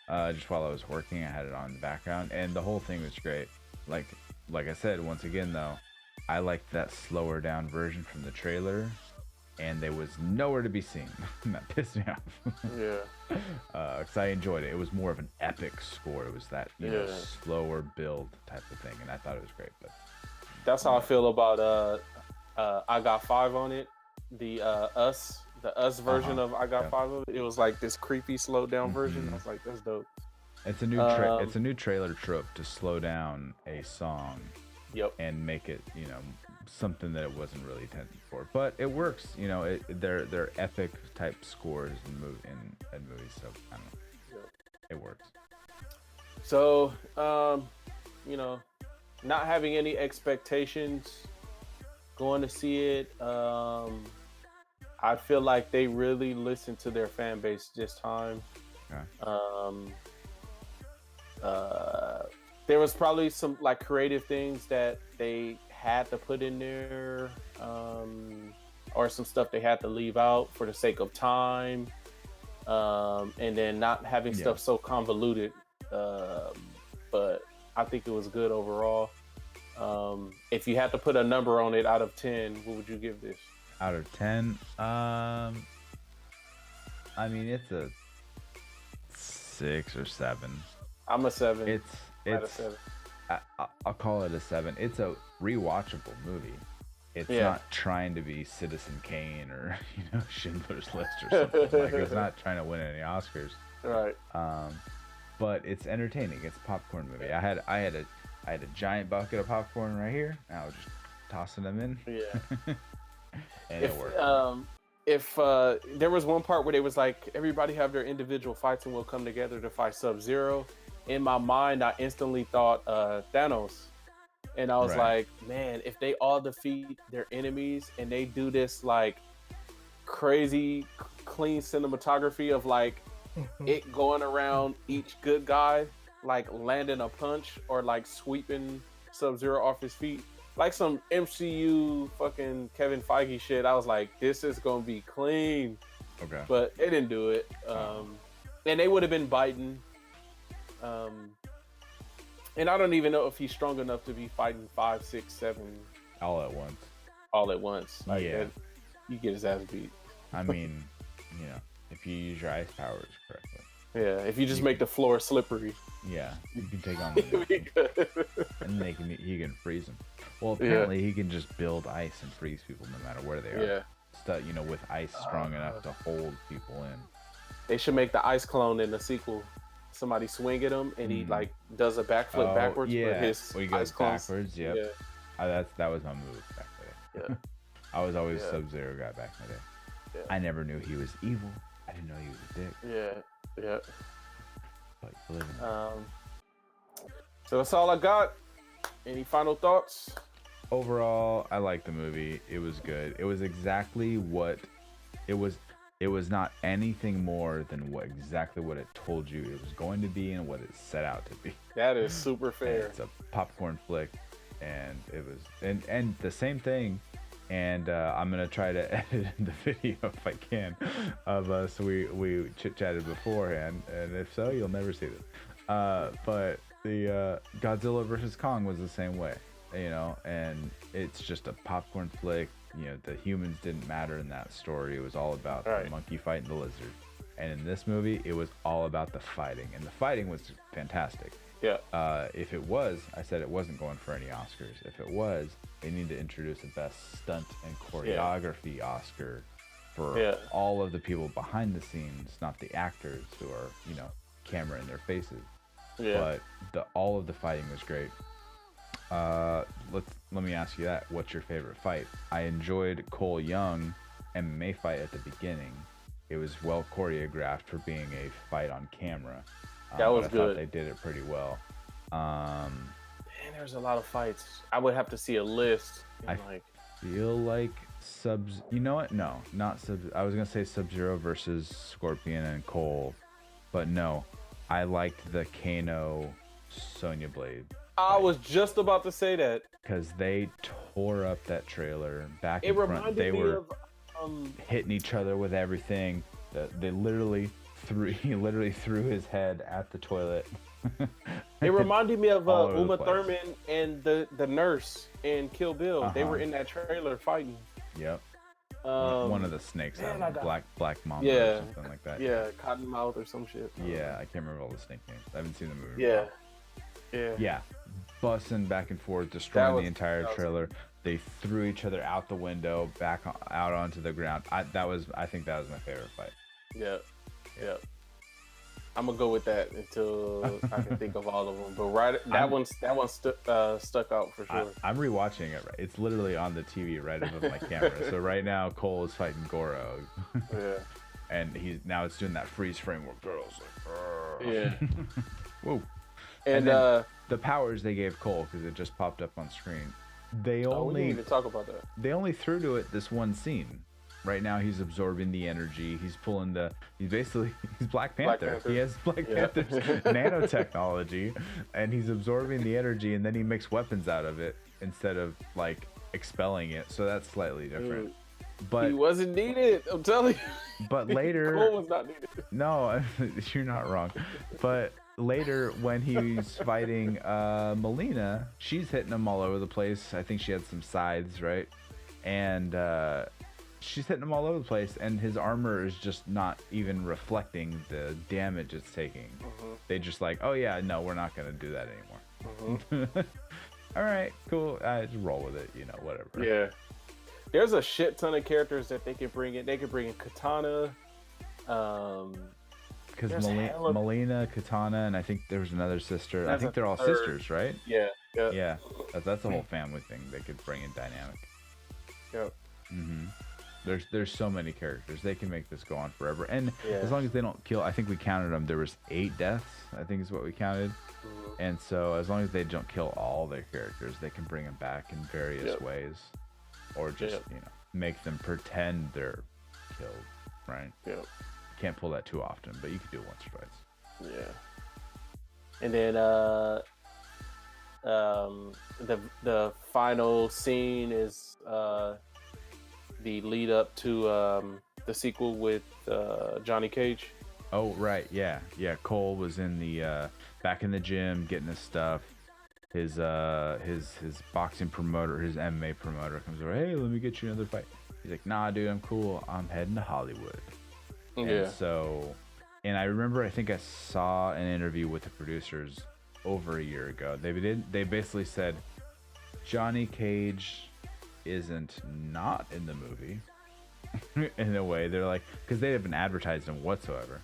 Just while I was working, I had it on in the background, and the whole thing was great. Like I said, once again though, I liked that slower down version from the trailer, and there was nowhere to be seen. That pissed me off. Yeah. Because I enjoyed it. It was more of an epic score. It was that slower build type of thing, and I thought it was great. But that's how I feel about I Got 5 on it. The Us version of I Got 5 of it. It was like this creepy slowed down version. I was like, that's dope. It's a new trailer trope to slow down a song. Yep. And make it, something that it wasn't really intended for. But it works, they're epic type scores in movies, so I don't know. Yep. It works. So, not having any expectations going to see it, I feel like they really listened to their fan base this time. Okay. There was probably some like creative things that they had to put in there, or some stuff they had to leave out for the sake of time, and then not having stuff so convoluted. But I think it was good overall. If you had to put a number on it out of 10, what would you give this? Out of 10, I mean, it's a 6 or 7. I'm a 7. It's a 7. I'll call it a 7. It's a rewatchable movie. It's not trying to be Citizen Kane or Schindler's List or something. Like, it's not trying to win any Oscars. Right. but it's entertaining. It's a popcorn movie. I had a giant bucket of popcorn right here, and I was just tossing them in. Yeah. And it worked. If there was one part where they was like, everybody have their individual fights and we'll come together to fight Sub-Zero, in my mind, I instantly thought Thanos. And I was like, man, if they all defeat their enemies and they do this like crazy clean cinematography of like it going around each good guy, like landing a punch or like sweeping Sub-Zero off his feet, like some MCU fucking Kevin Feige shit. I was like, this is gonna be clean. Okay. But they didn't do it. And they would have been biting. And I don't even know if he's strong enough to be fighting 5, 6, 7 All at once. all at once. Like, Yeah. you get his ass beat. I mean, you know, if you use your ice powers correctly. Yeah, if you just make the floor slippery. Yeah, you can take on the It'll be good. and he can freeze them. Well, apparently he can just build ice and freeze people no matter where they are. Yeah. Stuff, you know, with ice strong enough to hold people in. They should make the ice clone in the sequel. Somebody swing at him and he like does a backflip backwards. Yeah, but his he goes ice clones, backwards. Yep. Yeah. That was my move back then. Yeah. I was always Sub-Zero guy back in the day. Yeah. I never knew he was evil. I didn't know he was a dick. Yeah. But believe me. So that's all I got. Any final thoughts? Overall, I liked the movie. It was good. It was exactly what it was. It was not anything more than exactly what it told you it was going to be and what it set out to be. That is super fair. It's a popcorn flick, and it was and the same thing. And I'm gonna try to edit in the video if I can of us. We chit chatted beforehand, and if so, you'll never see this. But the Godzilla versus Kong was the same way, you know, and it's just a popcorn flick. You know, the humans didn't matter in that story. It was all about the monkey fighting the lizard. And in this movie, it was all about the fighting, and the fighting was fantastic. Yeah. If it was, I said it wasn't going for any Oscars. If it was, they need to introduce a best stunt and choreography Oscar for all of the people behind the scenes, not the actors who are, you know, camera in their faces. Yeah. But all of the fighting was great. Let me ask you that. What's your favorite fight? I enjoyed Cole Young MMA fight at the beginning. It was well choreographed for being a fight on camera. That was I good. thought they did it pretty well. Man, there's a lot of fights. I would have to see a list. Feel like Subs. You know what? No, not Sub. I was gonna say Sub-Zero versus Scorpion and Cole, but no. I liked the Kano Sonya Blade. I was just about to say that because they tore up that trailer back it in front. reminded They me were of hitting each other with everything. They literally he literally threw his head at the toilet. It reminded me of All over the Uma place. Thurman and the nurse in Kill Bill. They were in that trailer fighting. Yep. One of the snakes, man, out of Black Mamba or something like that. Yeah, Cottonmouth or some shit. Yeah, I can't remember all the snake names. I haven't seen the movie. Yeah. Bussing back and forth, destroying the entire trailer. They threw each other out the window, out onto the ground. I think that was my favorite fight. Yeah. I'm gonna go with that until I can think of all of them. But that one stuck out for sure. I'm rewatching it. It's literally on the TV right above my camera. So right now, Cole is fighting Goro. Yeah. And it's doing that freeze frame where girls like. Argh. Yeah. Whoa. And the powers they gave Cole, because it just popped up on screen. we didn't even talk about that. They only threw to it this one scene. Right now he's absorbing the energy. He's Black Panther. He has Black Panther's nanotechnology, and he's absorbing the energy, and then he makes weapons out of it instead of like expelling it. So that's slightly different. But he wasn't needed. I'm telling you. But later, Cole was not needed. No, you're not wrong. But later, when he's fighting Melina, she's hitting him all over the place. I think she had some sides, right? And she's hitting him all over the place, and his armor is just not even reflecting the damage it's taking. They just like, oh yeah, no, we're not gonna do that anymore. All right, cool. Just roll with it, whatever. Yeah. There's a shit ton of characters that they can bring in. They can bring in Katana. because There's hella. Melina, Katana, and I think there was another sister. I There's think a they're all third. sisters, right? Yeah. Yeah. Yeah, that's a whole family thing they could bring in dynamic. Yep. There's so many characters they can make this go on forever, and Yeah. as long as they don't kill, I think we counted them. There was 8 deaths, I think is what we counted, and so as long as they don't kill all their characters, they can bring them back in various ways, or just make them pretend they're killed, right? Yep. Can't pull that too often, but you can do it once or twice. Yeah. And then the final scene is the lead up to the sequel with Johnny Cage. Oh right, yeah. Cole was in the back in the gym getting his stuff. His boxing promoter, his MMA promoter comes over. Hey, let me get you another fight. He's like, nah, dude, I'm cool. I'm heading to Hollywood. And so, and I remember, I think I saw an interview with the producers over a year ago. They basically said Johnny Cage isn't not in the movie. In a way, they're like, because they haven't advertised him whatsoever,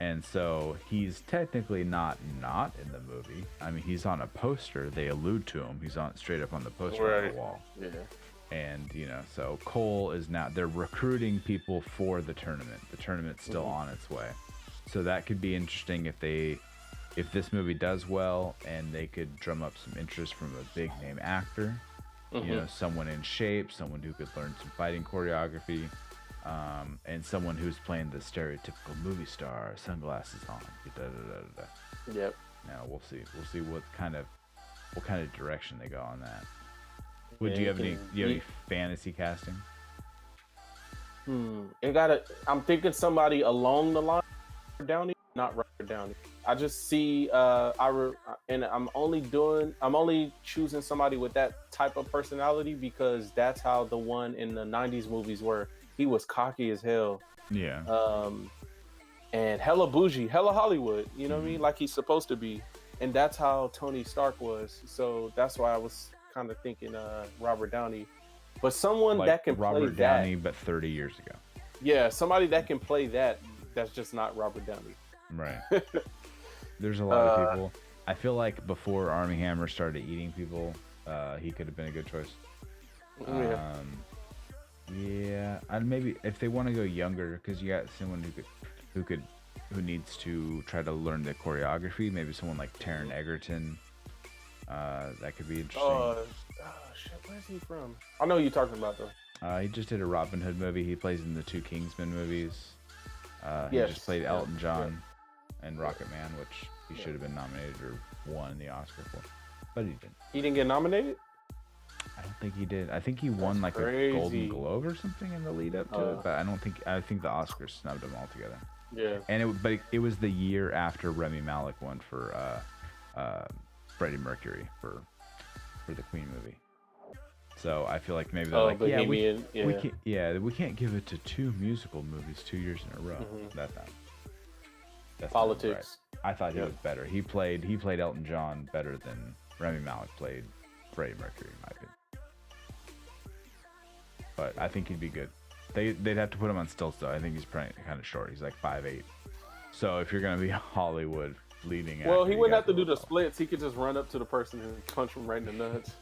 and so he's technically not in the movie. I mean, he's on a poster. They allude to him. He's on straight up on the poster on the wall. Yeah. And so Cole is now, they're recruiting people for the tournament. The tournament's still on its way, so that could be interesting if this movie does well, and they could drum up some interest from a big name actor. Someone in shape, someone who could learn some fighting choreography, and someone who's playing the stereotypical movie star, sunglasses on. Yep. Now we'll see what kind of direction they go on that. Do you have any fantasy casting? I'm thinking somebody along the line of Downey, not Robert Downey. I just see and I'm only choosing somebody with that type of personality because that's how the one in the 90s movies were. He was cocky as hell. Yeah. And hella bougie, hella Hollywood, you know what I mean? Like he's supposed to be. And that's how Tony Stark was. So that's why I was kind of thinking Robert Downey. But someone that can play Robert Downey, but 30 years ago. Yeah, somebody that can play that's just not Robert Downey. Right. There's a lot of people. I feel like before Armie Hammer started eating people, he could have been a good choice. Yeah. And maybe if they want to go younger, because you got someone who needs to try to learn the choreography. Maybe someone like Taron Egerton. That could be interesting. Shit, where's he from? I know who you're talking about though. He just did a Robin Hood movie. He plays in the 2 Kingsman movies. He just played Elton John and Rocket Man, which he should have been nominated or won the Oscar for, but he didn't. He didn't get nominated? I don't think he did. I think he won like a Golden Globe or something in the lead up to it, but I think the Oscars snubbed him altogether. Yeah. And it was the year after Rami Malek won for Freddie Mercury for the Queen movie. So I feel like maybe they're like, we can't give it to 2 musical movies 2 years in a row. That's politics. Right. I thought he was better. He played Elton John better than Rami Malek played Freddie Mercury, in my opinion. But I think he'd be good. They'd have to put him on stilts though. I think he's kind of short. He's like 5'8". So if you're gonna be a Hollywood leading actor, he wouldn't have to do the splits. He could just run up to the person and punch him right in the nuts.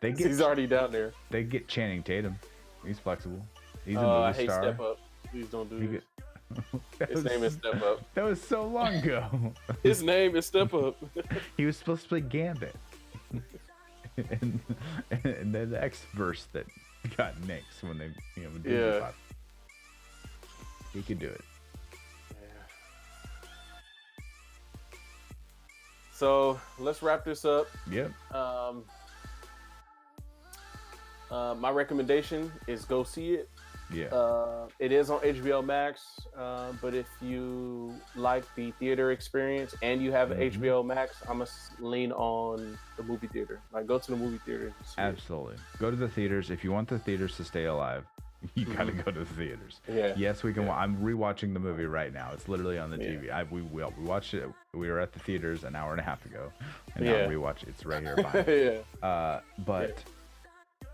He's already down there. They get Channing Tatum. He's flexible. He's a movie star. Step Up. Please don't do this. His name is Step Up. That was so long ago. His name is Step Up. He was supposed to play Gambit. and then the X verse that got nixed when they he could do it. So let's wrap this up. Yep. My recommendation is go see it. Yeah. It is on HBO Max, but if you like the theater experience and you have HBO Max, I'm gonna lean on the movie theater. Like, go to the movie theater. Absolutely. Go to the theaters. If you want the theaters to stay alive, you gotta go to the theaters. Yeah. Yes, we can. I'm rewatching the movie right now. It's literally on the TV. We watched it. We were at the theaters an hour and a half ago, and now rewatch it. It's right here behind.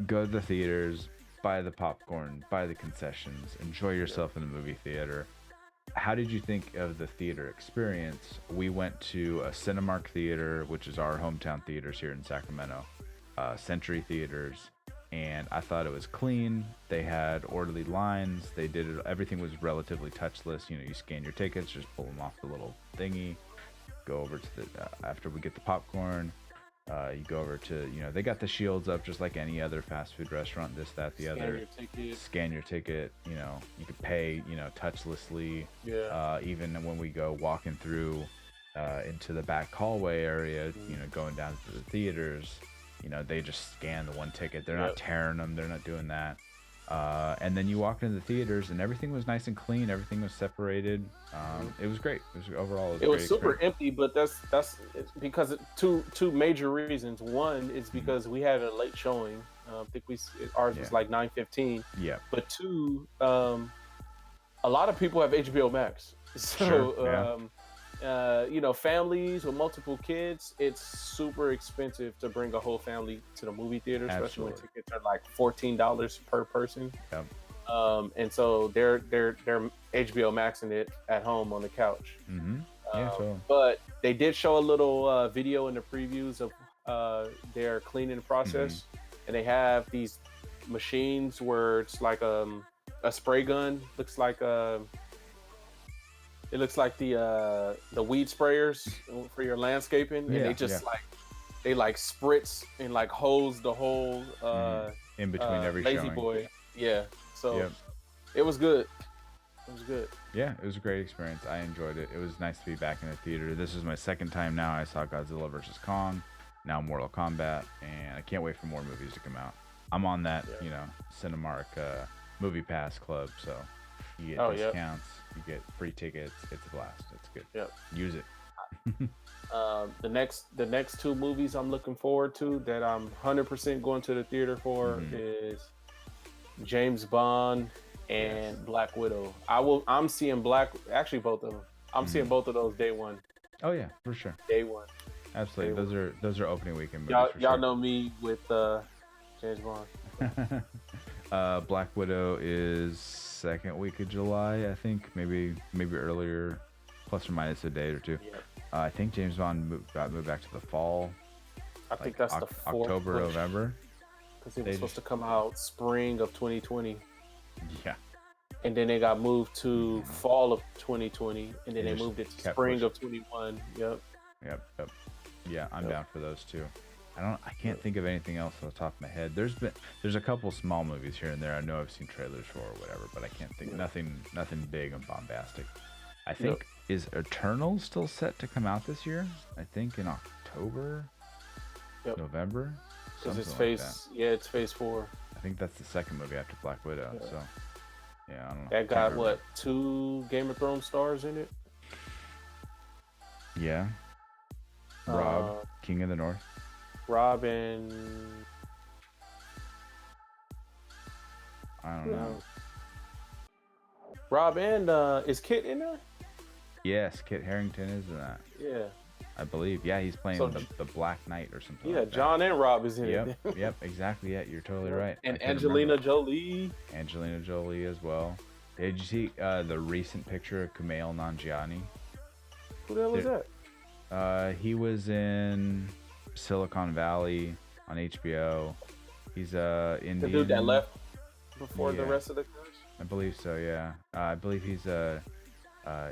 Go to the theaters. Buy the popcorn, buy the concessions, enjoy yourself in the movie theater. how did you think of the theater experience? We went to a Cinemark theater, which is our hometown theaters here in Sacramento, Century Theaters, and I thought it was clean. They had orderly lines. They did it. Everything was relatively touchless. You know, you scan your tickets, just pull them off the little thingy. Go over to the after we get the popcorn. You go over to, you know, they got the shields up just like any other fast food restaurant, this, that, the Scan other. your ticket. Scan your ticket, you know, you could pay, you know, touchlessly. Yeah. Even when we go walking through into the back hallway area, you know, going down to the theaters, you know, they just scan the one ticket. They're not tearing them. They're not doing that. And then you walked into the theaters and everything was nice and clean. Everything was separated. It was great. It was overall. It was super empty, but that's it's because two major reasons. One is because we had a late showing. I think ours was like 9:15. Yeah. But two, a lot of people have HBO Max, so Sure, you know, families with multiple kids, it's super expensive to bring a whole family to the movie theater, especially when tickets are like $14 per person. Yep. And so they're HBO Maxing it at home on the couch. Mm-hmm. Yeah, totally. But they did show a little video in the previews of their cleaning process, and they have these machines where it's like a spray gun. It looks like the weed sprayers for your landscaping, and they just they spritz and like hose the whole in between every Lazy showing. Boy. Yeah, so it was good. It was good. Yeah, it was a great experience. I enjoyed it. It was nice to be back in the theater. This is my second time now. I saw Godzilla vs. Kong, now Mortal Kombat, and I can't wait for more movies to come out. I'm on that, you know, Cinemark Movie Pass Club, so you get discounts, you get free tickets. It's a blast. It's good. Yep. Use it. The next two movies I'm looking forward to that I'm 100% going to the theater for is James Bond and Black Widow. I'm seeing actually both of them. I'm seeing both of those day one. Oh yeah, for sure. Day one. Absolutely. Those are opening weekend movies. Y'all know me with James Bond. Black Widow is second week of July, I think. Maybe earlier, plus or minus a day or two. Yeah. I think James Bond moved back to the fall. I think that's the fourth October, push. November. Because it was supposed to come out spring of 2020. Yeah. And then they got moved to fall of 2020, and then they moved it to spring of 21. Yep. Yeah, I'm down for those too. I can't think of anything else off the top of my head. There's a couple small movies here and there I know I've seen trailers for or whatever, but I can't think nothing big and bombastic. I think is Eternal still set to come out this year? I think in October, November. Because it's it's phase 4. I think that's the second movie after Black Widow. So yeah, I don't know. That got what, 2 Game of Thrones stars in it? Yeah. Rob, King of the North. Rob and I don't know. Rob and is Kit in there? Yes, Kit Harington is in that. Yeah. I believe. Yeah, he's playing the Black Knight or something. Yeah, like John and Rob is in it. it. Yep, exactly. Yeah, you're totally right. And Angelina Jolie. Angelina Jolie as well. Did you see the recent picture of Kumail Nanjiani? Who the hell is that? He was in Silicon Valley on HBO. He's Indian. The dude that left before the rest of the cast? I believe so, yeah. I believe he's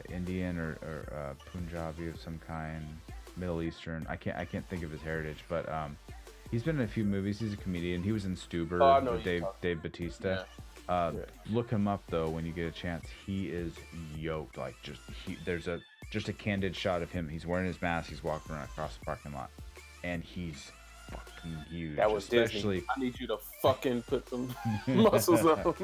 Indian or Punjabi of some kind, Middle Eastern. I can't think of his heritage, but he's been in a few movies. He's a comedian. He was in Stuber with Dave Bautista. Look him up though when you get a chance. He is yoked. Like there's just a candid shot of him. He's wearing his mask. He's walking around across the parking lot, and he's fucking huge. That was Disney. I need you to fucking put some muscles on.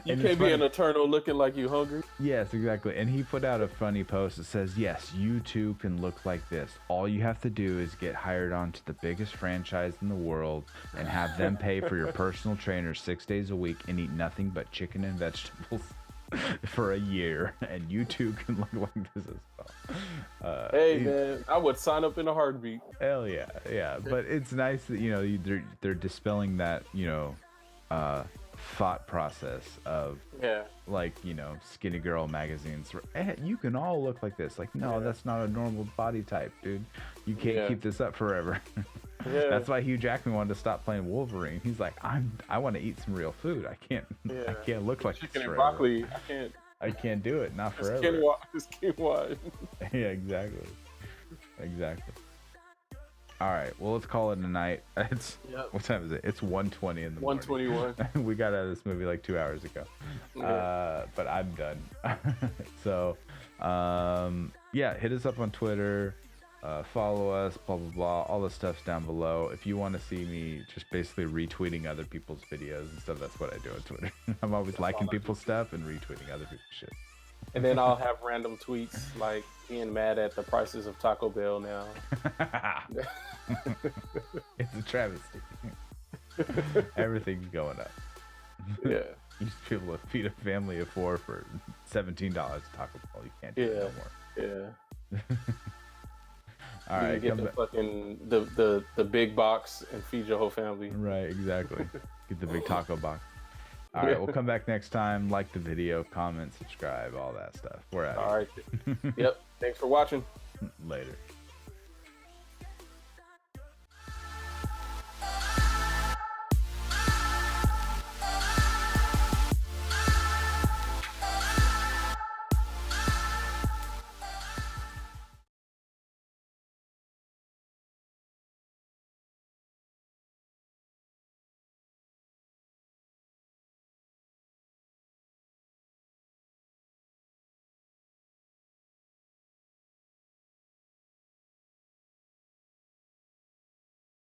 You can't be an Eternal looking like you hungry. Yes, exactly. And he put out a funny post that says, yes, you too can look like this. All you have to do is get hired onto the biggest franchise in the world and have them pay for your personal trainer 6 days a week and eat nothing but chicken and vegetables for a year, and you too can look like this as well. Hey man, I would sign up in a heartbeat. Hell yeah. But it's nice that they're dispelling that thought process of Yeah. like, you know, skinny girl magazines. You can all look like this. Like, no, that's not a normal body type, dude. You can't keep this up forever. Yeah. That's why Hugh Jackman wanted to stop playing Wolverine. He's like, I want to eat some real food. I can't look like chicken this and forever. broccoli. I can't do it. Not forever. It's quinoa. Yeah, exactly. All right, well, let's call it a night. What time is it? It's 1:20 in the morning. 1:21. We got out of this movie like 2 hours ago. But I'm done. So, yeah, hit us up on Twitter. Follow us, blah, blah, blah. All the stuff's down below. If you want to see me just basically retweeting other people's videos and stuff, that's what I do on Twitter. I'm always liking people's stuff and retweeting other people's shit. And then I'll have random tweets like being mad at the prices of Taco Bell now. It's a travesty. Everything's going up. Yeah. You used to be able to feed a family of 4 for $17 at Taco Bell. You can't do that no more. Yeah. All right, get the fucking the big box and feed your whole family. Right, exactly. Get the big taco box. All right, we'll come back next time. Like the video, comment, subscribe, all that stuff. We're out. All right. Yep. Thanks for watching. Later.